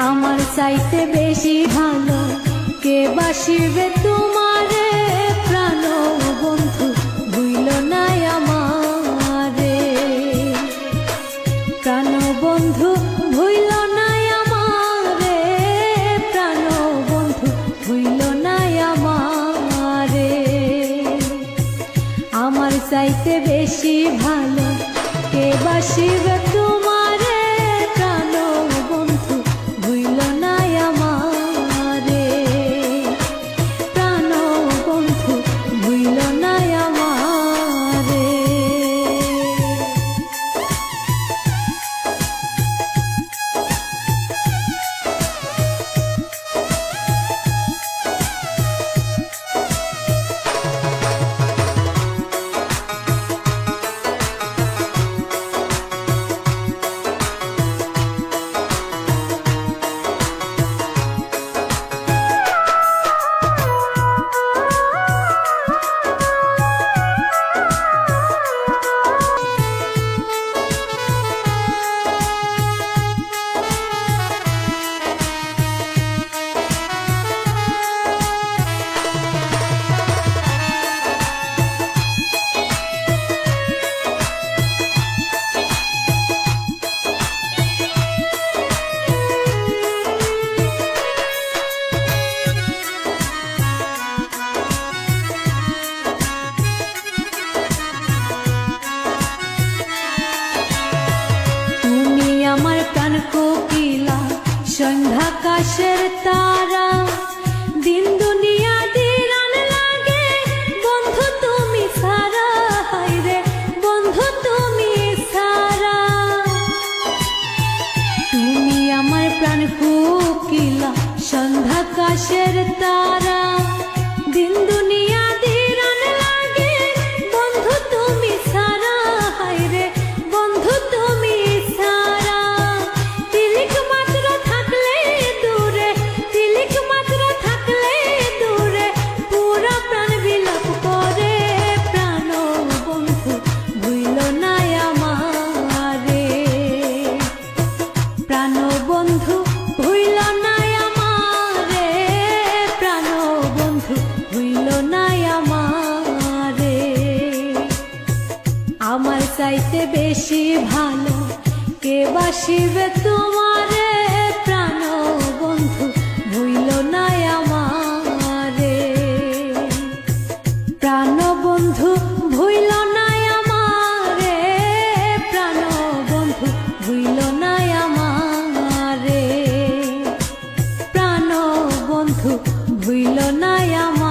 আমার চাইতে বেশি ভালো কে বাসিবে তোমারে, প্রাণ বন্ধু ভুইল নাই আমারে। প্রাণ বন্ধু ভুইল নাই আমারে, প্রাণ বন্ধু ভুইল নাই আমারে। আমার চাইতে বেশি ভালো কে বাসিবে তোমারে, প্রাণ বন্ধু ভুইল নাই আমারে। প্রাণ বন্ধু ভুইল নাই আমারে। আমার প্রাণ কোকিলা সন্ধ্যাকাশের তারা, দিন দুনিয়া দিরান লাগে বন্ধু তুমি সারা। হায়রে বন্ধু তুমি সারা। তুমি আমার প্রাণ কোকিলা সন্ধ্যাকাশের তারা, দিন দুনিয়া দিরান লাগে বন্ধু তুমি সারা। হায়রে বন্ধু তুমি সারা। তিলিক মাত্র থাকলে দূরে, তিলিক মাত্র থাকলে দূরে, পুরা প্রাণ বিলাপ করে। প্রাণ বন্ধু ভুইল নাই আমারে, প্রাণ বন্ধু ভুইল নাই আমারে, প্রাণ বন্ধু ভুইল নাই আমারে। আমার চাইতে বেশি ভালো কে বাসিবে তোমারে, প্রাণ বন্ধু ভুইল নাই আমারে। প্রাণ বন্ধু ভুইল নাই আমারে, প্রাণ বন্ধু ভুইল নাই আমারে। প্রাণ বন্ধু ভুইল নাই আমারে।